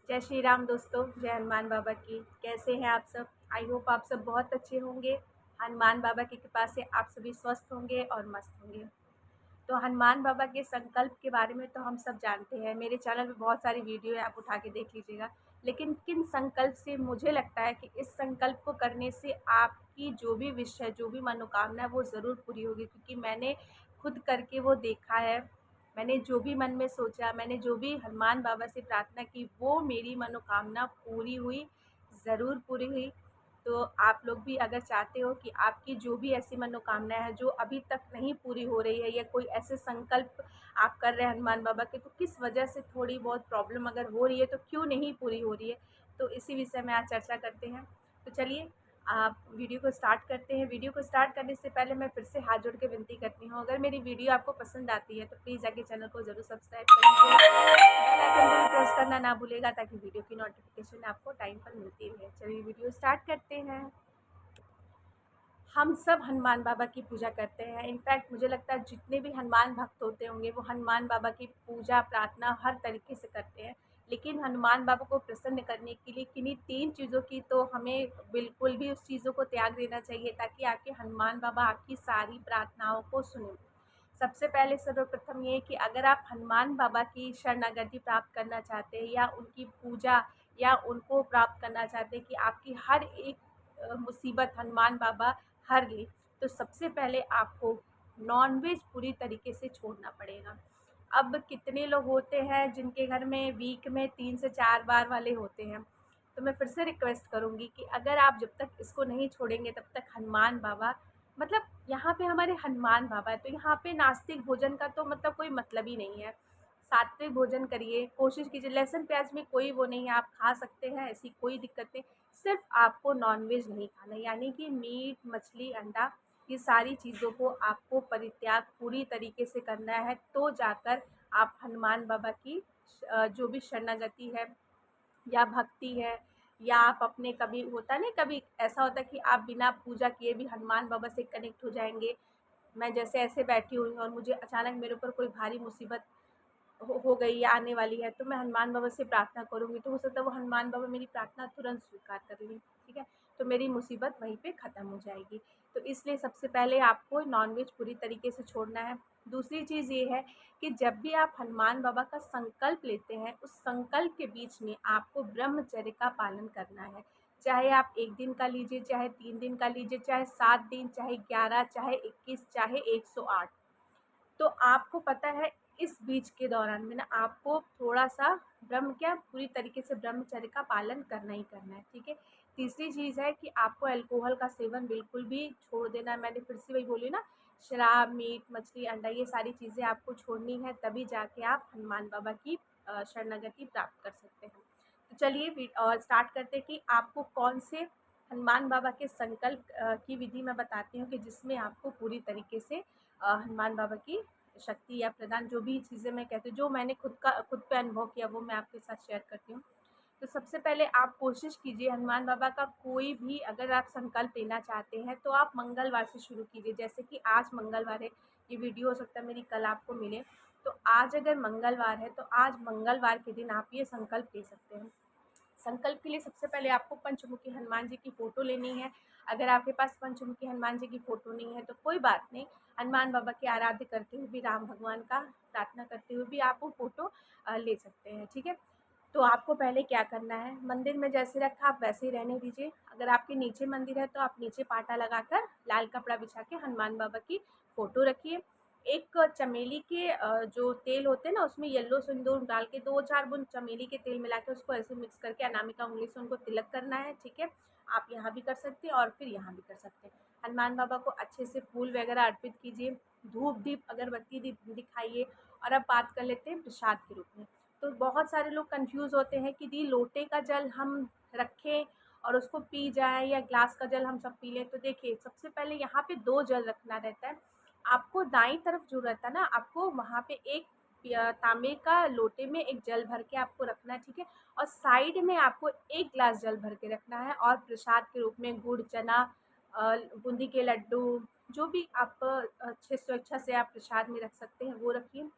जय श्री राम दोस्तों, जय हनुमान बाबा की। कैसे हैं आप सब? आई होप आप सब बहुत अच्छे होंगे। हनुमान बाबा की कृपा से आप सभी स्वस्थ होंगे और मस्त होंगे। तो हनुमान बाबा के संकल्प के बारे में तो हम सब जानते हैं। मेरे चैनल पे बहुत सारी वीडियो है, आप उठा के देख लीजिएगा। लेकिन किन संकल्प से मुझे लगता है कि इस संकल्प को करने से आपकी जो भी विश है, जो भी मनोकामना है, वो ज़रूर पूरी होगी, क्योंकि मैंने खुद करके वो देखा है। मैंने जो भी मन में सोचा, मैंने जो भी हनुमान बाबा से प्रार्थना की, वो मेरी मनोकामना पूरी हुई, ज़रूर पूरी हुई। तो आप लोग भी अगर चाहते हो कि आपकी जो भी ऐसी मनोकामना है जो अभी तक नहीं पूरी हो रही है, या कोई ऐसे संकल्प आप कर रहे हैं हनुमान बाबा के, तो किस वजह से थोड़ी बहुत प्रॉब्लम अगर हो रही है तो क्यों नहीं पूरी हो रही है, तो इसी विषय में आज चर्चा करते हैं। तो चलिए आप वीडियो को स्टार्ट करते हैं। वीडियो को स्टार्ट करने से पहले मैं फिर से हाथ जोड़ के विनती करती हूँ, अगर मेरी वीडियो आपको पसंद आती है तो प्लीज़ जाके चैनल को ज़रूर सब्सक्राइब कर लीजिए, बेल आइकन को भी प्रेस करना ना भूलेगा, ताकि वीडियो की नोटिफिकेशन आपको टाइम पर मिलती रहे। चलिए वीडियो स्टार्ट करते हैं। हम सब हनुमान बाबा की पूजा करते हैं। इनफैक्ट मुझे लगता है जितने भी हनुमान भक्त होते होंगे वो हनुमान बाबा की पूजा प्रार्थना हर तरीके से करते हैं। लेकिन हनुमान बाबा को प्रसन्न करने के लिए किन्हीं 3 चीज़ों की तो हमें बिल्कुल भी उस चीज़ों को त्याग देना चाहिए, ताकि आपके हनुमान बाबा आपकी सारी प्रार्थनाओं को सुनें। सबसे पहले सर्वप्रथम ये है कि अगर आप हनुमान बाबा की शरणागति प्राप्त करना चाहते हैं, या उनकी पूजा, या उनको प्राप्त करना चाहते हैं कि आपकी हर एक मुसीबत हनुमान बाबा हर ले, तो सबसे पहले आपको नॉनवेज पूरी तरीके से छोड़ना पड़ेगा। अब कितने लोग होते हैं जिनके घर में वीक में 3 से 4 बार वाले होते हैं, तो मैं फिर से रिक्वेस्ट करूँगी कि अगर आप जब तक इसको नहीं छोड़ेंगे तब तक हनुमान बाबा, मतलब यहाँ पे हमारे हनुमान बाबा है, तो यहाँ पे नास्तिक भोजन का तो मतलब कोई मतलब ही नहीं है। सात्विक भोजन करिए, कोशिश कीजिए। लहसुन प्याज में कोई वो नहीं है, आप खा सकते हैं, ऐसी कोई दिक्कत नहीं। सिर्फ आपको नॉनवेज नहीं खाना, यानी कि मीट, मछली, अंडा, ये सारी चीज़ों को आपको परित्याग पूरी तरीके से करना है, तो जाकर आप हनुमान बाबा की जो भी शरणागति है या भक्ति है, या आप अपने, कभी होता नहीं, कभी ऐसा होता है कि आप बिना पूजा किए भी हनुमान बाबा से कनेक्ट हो जाएंगे। मैं जैसे ऐसे बैठी हुई हूँ और मुझे अचानक मेरे ऊपर कोई भारी मुसीबत हो गई या आने वाली है, तो मैं हनुमान बाबा से प्रार्थना करूँगी, तो हो सकता है वो हनुमान बाबा मेरी प्रार्थना तुरंत स्वीकार कर लें। ठीक है, तो मेरी मुसीबत वहीं पे ख़त्म हो जाएगी। तो इसलिए सबसे पहले आपको नॉनवेज पूरी तरीके से छोड़ना है। दूसरी चीज़ ये है कि जब भी आप हनुमान बाबा का संकल्प लेते हैं, उस संकल्प के बीच में आपको ब्रह्मचर्य का पालन करना है। चाहे आप 1 दिन का लीजिए, चाहे 3 दिन का लीजिए, चाहे 7 दिन, चाहे 11, चाहे 21, चाहे 108। तो आपको पता है इस बीच के दौरान में ना आपको थोड़ा-सा पूरी तरीके से ब्रह्मचर्य का पालन करना ही करना है, ठीक है? तीसरी चीज़ है कि आपको अल्कोहल का सेवन बिल्कुल भी छोड़ देना है। मैंने फिर से वही बोली ना, शराब, मीट, मछली, अंडा, ये सारी चीज़ें आपको छोड़नी है, तभी जाके आप हनुमान बाबा की शरणागति प्राप्त कर सकते हैं। तो चलिए स्टार्ट करते हैं कि आपको कौन से हनुमान बाबा के संकल्प की विधि मैं बताती हूँ, कि जिसमें आपको पूरी तरीके से हनुमान बाबा की शक्ति या प्रदान, जो भी चीज़ें मैं कहती हूँ, जो मैंने खुद पे अनुभव किया, वो मैं आपके साथ शेयर करती हूँ। तो सबसे पहले आप कोशिश कीजिए, हनुमान बाबा का कोई भी अगर आप संकल्प लेना चाहते हैं तो आप मंगलवार से शुरू कीजिए। जैसे कि आज मंगलवार है, ये वीडियो हो सकता है मेरी कल आपको मिले, तो आज अगर मंगलवार है तो आज मंगलवार के दिन आप ये संकल्प ले सकते हैं। संकल्प के लिए सबसे पहले आपको पंचमुखी हनुमान जी की फ़ोटो लेनी है। अगर आपके पास पंचमुखी हनुमान जी की फ़ोटो नहीं है तो कोई बात नहीं, हनुमान बाबा की आराध्य करते हुए भी, राम भगवान का प्रार्थना करते हुए भी आप वो फ़ोटो ले सकते हैं, ठीक है? तो आपको पहले क्या करना है, मंदिर में जैसे रखा आप वैसे ही रहने दीजिए। अगर आपके नीचे मंदिर है तो आप नीचे पाटा लगाकर लाल कपड़ा बिछा के हनुमान बाबा की फ़ोटो रखिए। एक चमेली के जो तेल होते हैं ना, उसमें येलो सिंदूर डाल के 2-4 बूंद चमेली के तेल मिला के उसको ऐसे मिक्स करके अनामिका उंगली से उनको तिलक करना है, ठीक है? आप यहाँ भी कर सकते हैं और फिर यहाँ भी कर सकते हैं। हनुमान बाबा को अच्छे से फूल वगैरह अर्पित कीजिए, धूप दीप अगरबत्ती दिखाइए। और अब बात कर लेते हैं प्रसाद के रूप में। तो बहुत सारे लोग कंफ्यूज होते हैं कि दी लोटे का जल हम रखें और उसको पी जाएं, या ग्लास का जल हम सब पी लें। तो देखिए, सबसे पहले यहाँ पे 2 जल रखना रहता है। आपको दाईं तरफ जो रहता है ना, आपको वहाँ पे एक तांबे का लोटे में एक जल भर के आपको रखना है, ठीक है? और साइड में आपको 1 ग्लास जल भर के रखना है, और प्रसाद के रूप में गुड़, चना, बूंदी के लड्डू, जो भी आप अच्छे स्वेच्छा से आप प्रसाद में रख सकते हैं वो रखिए।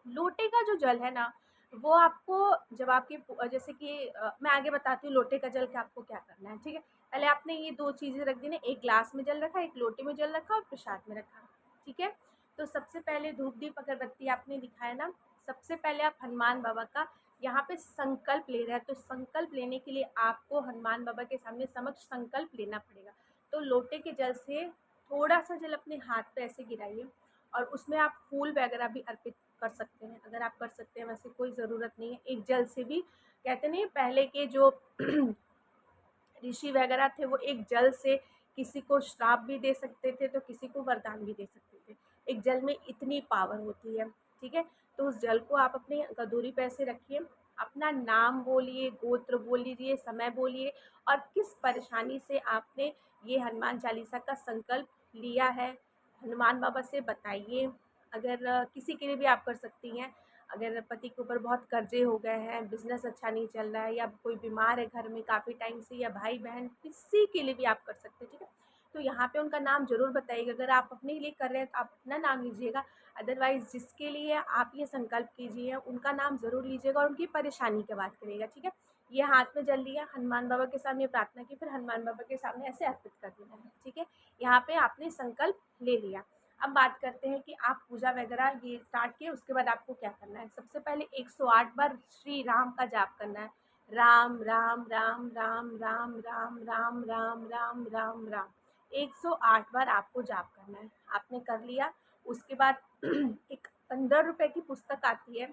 लोटे का जो जल है ना, वो आपको जब आपकी जैसे कि मैं आगे बताती हूँ लोटे का जल का आपको क्या करना है, ठीक है। पहले आपने ये 2 चीज़ें रख दी ना, एक ग्लास में जल रखा, एक लोटे में जल रखा और प्रसाद में रखा, ठीक है। तो सबसे पहले धूप दीप अगरबत्ती आपने दिखाया ना, सबसे पहले आप हनुमान बाबा का यहाँ पे संकल्प ले रहे हैं, तो संकल्प लेने के लिए आपको हनुमान बाबा के सामने समक्ष संकल्प लेना पड़ेगा। तो लोटे के जल से थोड़ा-सा जल अपने हाथ पे ऐसे गिराइए और उसमें आप फूल वगैरह भी अर्पित कर सकते हैं। अगर आप कर सकते हैं, वैसे कोई ज़रूरत नहीं है, एक जल से भी कहते नहीं पहले के जो ऋषि वगैरह थे वो एक जल से किसी को श्राप भी दे सकते थे तो किसी को वरदान भी दे सकते थे। एक जल में इतनी पावर होती है, ठीक है। तो उस जल को आप अपने कटोरी पे ऐसे रखिए, अपना नाम बोलिए, गोत्र बोल लीजिए, समय बोलिए और किस परेशानी से आपने ये हनुमान चालीसा का संकल्प लिया है, हनुमान बाबा से बताइए। अगर किसी के लिए भी आप कर सकती हैं, अगर पति के ऊपर बहुत कर्जे हो गए हैं, बिजनेस अच्छा नहीं चल रहा है या कोई बीमार है घर में काफ़ी टाइम से, या भाई बहन किसी के लिए भी आप कर सकते हैं, ठीक है। तो यहाँ पे उनका नाम ज़रूर बताइएगा। अगर आप अपने लिए कर रहे हैं तो आप अपना नाम लीजिएगा, अदरवाइज़ जिसके लिए आप ये संकल्प कीजिए उनका नाम ज़रूर लीजिएगा और उनकी परेशानी की बात करिएगा, ठीक है। ये हाथ में जल लिया, हनुमान बाबा के सामने प्रार्थना की, फिर हनुमान बाबा के सामने ऐसे अर्पित कर देना है, ठीक है। यहाँ पे आपने संकल्प ले लिया। अब बात करते हैं कि आप पूजा वगैरह ये स्टार्ट किए, उसके बाद आपको क्या करना है। सबसे पहले 108 बार श्री राम का जाप करना है। राम राम राम राम राम राम राम राम राम राम राम 108 बार आपको जाप करना है। आपने कर लिया, उसके बाद एक 15 रुपए की पुस्तक आती है।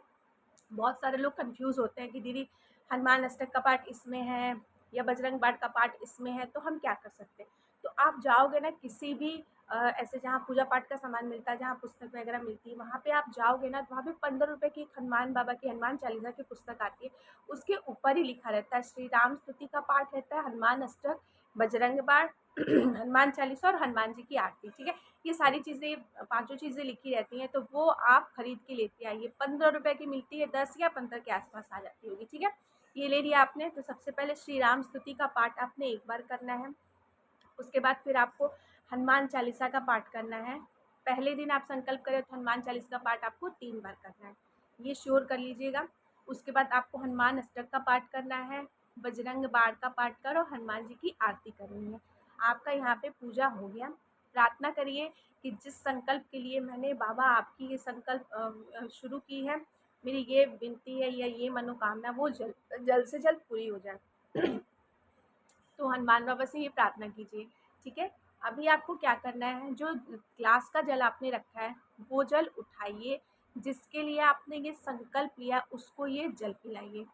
बहुत सारे लोग कंफ्यूज होते हैं कि दीदी हनुमान अष्टक का पाठ इसमें है या बजरंग बाण का पाठ इसमें है, तो हम क्या कर सकते हैं। तो आप जाओगे ना किसी भी ऐसे जहाँ पूजा पाठ का सामान मिलता है, जहाँ पुस्तक वगैरह मिलती है, वहाँ पे आप जाओगे ना तो वहाँ पे 15 रुपए की एक हनुमान बाबा की हनुमान चालीसा की पुस्तक आती है। उसके ऊपर ही लिखा रहता है श्री राम स्तुति का पाठ रहता है, हनुमान अष्टक, बजरंग बाण, हनुमान चालीसा और हनुमान जी की आरती, ठीक है। ये सारी चीज़ें, पाँचों चीज़ें लिखी रहती हैं, तो वो आप खरीद के लेते आइए। 15 रुपए की मिलती है, 10 या 15 के आसपास आ जाती होगी, ठीक है। ये ले लिया आपने। तो सबसे पहले श्री राम स्तुति का पाठ आपने एक बार करना है। उसके बाद फिर आपको हनुमान चालीसा का पाठ करना है। पहले दिन आप संकल्प करें तो हनुमान चालीसा का पाठ आपको 3 बार करना है, ये श्योर कर लीजिएगा। उसके बाद आपको हनुमान अष्टक का पाठ करना है, बजरंग बाण का पाठ करो, हनुमान जी की आरती करनी है। आपका यहाँ पे पूजा हो गया। प्रार्थना करिए कि जिस संकल्प के लिए मैंने बाबा आपकी ये संकल्प शुरू की है, मेरी ये विनती है या ये मनोकामना वो जल्द से जल्द पूरी हो जाए। तो हनुमान बाबा से ये प्रार्थना कीजिए, ठीक है। अभी आपको क्या करना है, जो ग्लास का जल आपने रखा है वो जल उठाइए, जिसके लिए आपने ये संकल्प लिया उसको ये जल पिलाइए,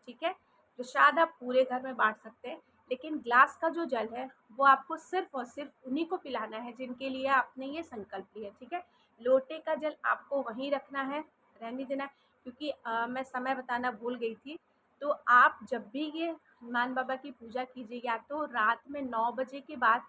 ठीक है। प्रसाद आप पूरे घर में बांट सकते हैं, लेकिन ग्लास का जो जल है वो आपको सिर्फ और सिर्फ उन्हीं को पिलाना है जिनके लिए आपने ये संकल्प लिया, ठीक है। लोटे का जल आपको वहीं रखना है, रहने देना है, क्योंकि मैं समय बताना भूल गई थी। तो आप जब भी ये हनुमान बाबा की पूजा कीजिए, या तो रात में 9 बजे के बाद,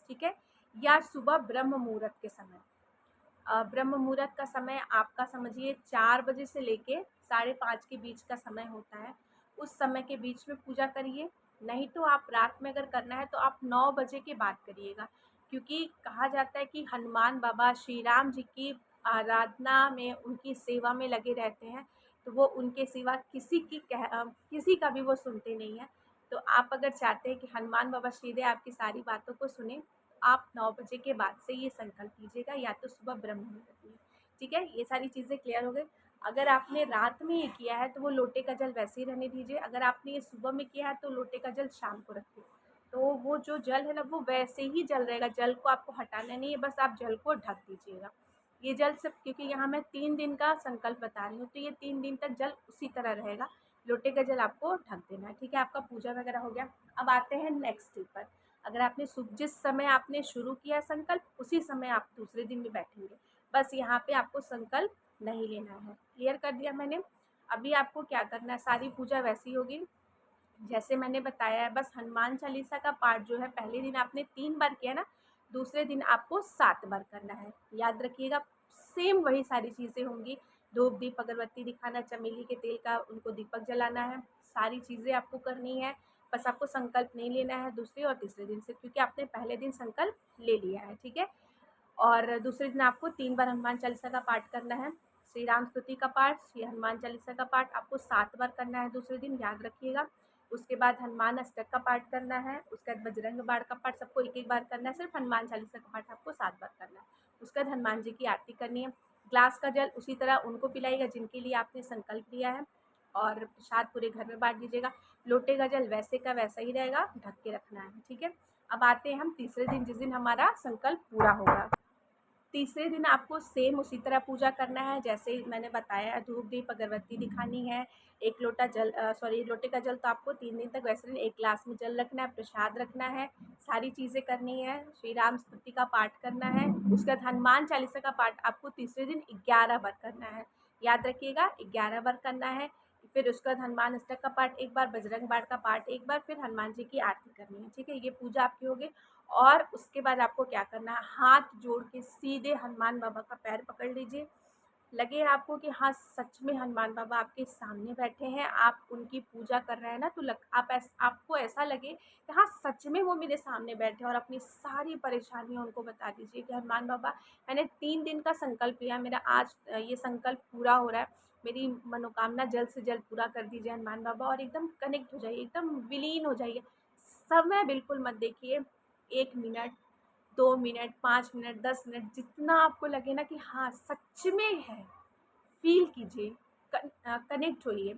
ठीक है, या सुबह ब्रह्म मुहूर्त के समय। ब्रह्म मुहूर्त का समय आपका समझिए 4 बजे से लेके 5:30 के बीच का समय होता है। उस समय के बीच में पूजा करिए, नहीं तो आप रात में अगर करना है तो आप 9 बजे के बाद करिएगा, क्योंकि कहा जाता है कि हनुमान बाबा श्री राम जी की आराधना में, उनकी सेवा में लगे रहते हैं, तो वो उनके सिवा किसी का भी वो सुनते नहीं हैं। तो आप अगर चाहते हैं कि हनुमान बाबा सीधे आपकी सारी बातों को सुने, आप 9 बजे के बाद से ये संकल्प लीजिएगा, या तो सुबह ब्रह्म मुहूर्त में, ठीक है। ये सारी चीज़ें क्लियर हो गई। अगर आपने रात में ये किया है तो वो लोटे का जल वैसे ही रहने दीजिए। अगर आपने ये सुबह में किया है तो लोटे का जल शाम को रखिए। तो वो जो जल है ना वो वैसे ही जल रहेगा, जल को आपको हटाना नहीं है, बस आप जल को ढक दीजिएगा। ये जल सिर्फ, क्योंकि यहाँ मैं 3 दिन का संकल्प बता रही हूँ, तो ये 3 दिन तक जल उसी तरह रहेगा। लोटे का जल आपको ढक देना है, ठीक है। आपका पूजा वगैरह हो गया। अब आते हैं नेक्स्ट डे पर। अगर आपने जिस समय आपने शुरू किया संकल्प उसी समय आप दूसरे दिन भी बैठेंगे, बस यहाँ पे आपको संकल्प नहीं लेना है। क्लियर कर दिया मैंने। अभी आपको क्या करना है, सारी पूजा वैसी होगी जैसे मैंने बताया है। बस हनुमान चालीसा का पाठ जो है पहले दिन आपने 3 बार किया ना, दूसरे दिन आपको 7 बार करना है। याद रखिएगा, सेम वही सारी चीज़ें होंगी। धूप दीप अगरबत्ती दिखाना, चमेली के तेल का उनको दीपक जलाना है, सारी चीज़ें आपको करनी है। बस आपको संकल्प नहीं लेना है दूसरे और तीसरे दिन से, क्योंकि आपने पहले दिन संकल्प ले लिया है, ठीक है। और दूसरे दिन आपको 3 बार हनुमान चालीसा का पाठ करना है। श्री राम स्तुति का पाठ, श्री हनुमान चालीसा का पाठ आपको 7 बार करना है दूसरे दिन, याद रखिएगा। उसके बाद हनुमान अष्टक का पाठ करना है, उसके बाद बजरंग बाण का पाठ सबको एक-एक बार करना है, सिर्फ हनुमान चालीसा का पाठ आपको 7 बार करना है। उसके बाद हनुमान जी की आरती करनी है। ग्लास का जल उसी तरह उनको पिलाइएगा जिनके लिए आपने संकल्प लिया है, और प्रसाद पूरे घर में बाँट दीजिएगा। लोटे का जल वैसे का वैसा ही रहेगा, ढक के रखना है, ठीक है। अब आते हैं हम तीसरे दिन, जिस दिन हमारा संकल्प पूरा होगा। तीसरे दिन आपको सेम उसी तरह पूजा करना है जैसे मैंने बताया, धूप दीप अगरबत्ती दिखानी है। 1 लोटा जल लोटे का जल तो आपको 3 दिन तक वैसे नहीं, 1 ग्लास में जल रखना है, प्रसाद रखना है, सारी चीज़ें करनी है, श्री राम स्तुति का पाठ करना है। उसके बाद हनुमान चालीसा का पाठ आपको तीसरे दिन 11 बार करना है, याद रखिएगा 11 बार करना है। फिर उसके बाद हनुमान अष्टक का पाठ 1 बार, बजरंग बाण का पाठ 1 बार, फिर हनुमान जी की आरती करनी है, ठीक है। ये पूजा आपकी हो गई। और उसके बाद आपको क्या करना है, हाथ जोड़ के सीधे हनुमान बाबा का पैर पकड़ लीजिए। लगे आपको कि हाँ सच में हनुमान बाबा आपके सामने बैठे हैं, आप उनकी पूजा कर रहे हैं ना, तो आपको ऐसा लगे कि हाँ सच में वो मेरे सामने बैठे हैं, और अपनी सारी परेशानियां उनको बता दीजिए कि हनुमान बाबा, मैंने 3 दिन का संकल्प लिया, मेरा आज ये संकल्प पूरा हो रहा है, मेरी मनोकामना जल्द से जल्द पूरा कर दीजिए हनुमान बाबा। और एकदम कनेक्ट हो जाइए, एकदम विलीन हो जाइए। समय बिल्कुल मत देखिए, 1 मिनट, 2 मिनट, 5 मिनट, 10 मिनट, जितना आपको लगे ना कि हाँ सच में है, फ़ील कीजिए, कनेक्ट होइए।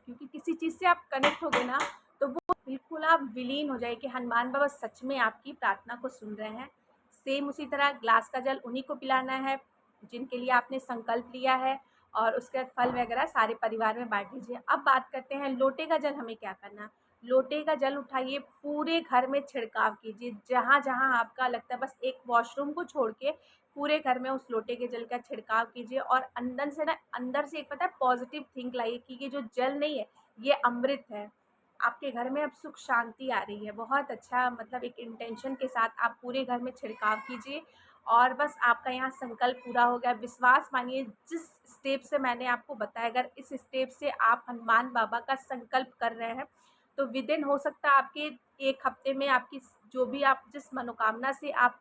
क्योंकि किसी चीज़ से आप कनेक्ट हो गए ना, तो वो बिल्कुल आप विलीन हो जाइए कि हनुमान बाबा सच में आपकी प्रार्थना को सुन रहे हैं। सेम उसी तरह ग्लास का जल उन्हीं को पिलाना है जिनके लिए आपने संकल्प लिया है, और उसके बाद फल वगैरह सारे परिवार में बाँट दीजिए। अब बात करते हैं लोटे का जल हमें क्या करना है। लोटे का जल उठाइए, पूरे घर में छिड़काव कीजिए, जहाँ-जहाँ आपका लगता है, बस एक वॉशरूम को छोड़ के पूरे घर में उस लोटे के जल का छिड़काव कीजिए। और अंदर से एक पता है पॉजिटिव थिंक लाइए कि ये जो जल नहीं है, ये अमृत है। आपके घर में अब सुख शांति आ रही है। बहुत अच्छा, मतलब एक इंटेंशन के साथ आप पूरे घर में छिड़काव कीजिए, और बस आपका यहाँ संकल्प पूरा हो गया। विश्वास मानिए, जिस स्टेप से मैंने आपको बताया, अगर इस स्टेप से आप हनुमान बाबा का संकल्प कर रहे हैं, तो विदिन हो सकता है आपके 1 हफ्ते में आपकी जो भी आप जिस मनोकामना से आप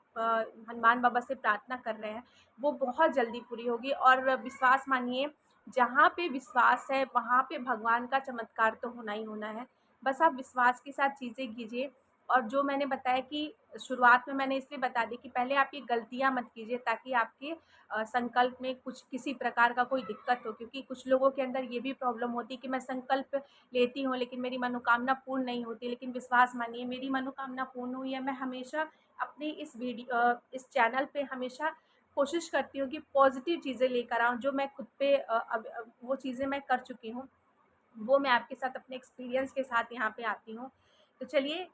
हनुमान बाबा से प्रार्थना कर रहे हैं, वो बहुत जल्दी पूरी होगी। और विश्वास मानिए, जहाँ पे विश्वास है वहाँ पे भगवान का चमत्कार तो होना ही होना है। बस आप विश्वास के साथ चीज़ें कीजिए। और जो मैंने बताया कि शुरुआत में मैंने इसलिए बता दी कि पहले आप ये गलतियाँ मत कीजिए, ताकि आपके संकल्प में कुछ किसी प्रकार का कोई दिक्कत हो। क्योंकि कुछ लोगों के अंदर ये भी प्रॉब्लम होती है कि मैं संकल्प लेती हूँ लेकिन मेरी मनोकामना पूर्ण नहीं होती। लेकिन विश्वास मानिए, मेरी मनोकामना पूर्ण हुई है। मैं हमेशा अपनी इस चैनल पे हमेशा कोशिश करती हूँ कि पॉज़िटिव चीज़ें लेकर आऊँ। जो मैं खुद पे वो चीज़ें मैं कर चुकी हूँ, वो मैं आपके साथ अपने एक्सपीरियंस के साथ यहाँ पे आती हूँ। तो चलिए,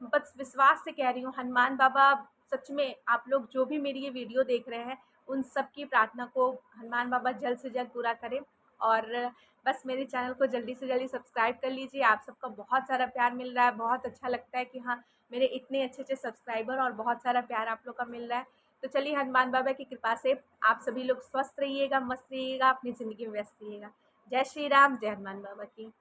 बस विश्वास से कह रही हूँ, हनुमान बाबा सच में, आप लोग जो भी मेरी ये वीडियो देख रहे हैं, उन सब की प्रार्थना को हनुमान बाबा जल्द से जल्द पूरा करें। और बस मेरे चैनल को जल्दी से जल्दी सब्सक्राइब कर लीजिए। आप सबका बहुत सारा प्यार मिल रहा है, बहुत अच्छा लगता है कि हाँ, मेरे इतने अच्छे-अच्छे सब्सक्राइबर और बहुत सारा प्यार आप लोग का मिल रहा है। तो चलिए, हनुमान बाबा की कृपा से आप सभी लोग स्वस्थ रहिएगा, मस्त रहिएगा, अपनी ज़िंदगी में व्यस्त रहिएगा। जय श्री राम, जय हनुमान बाबा की।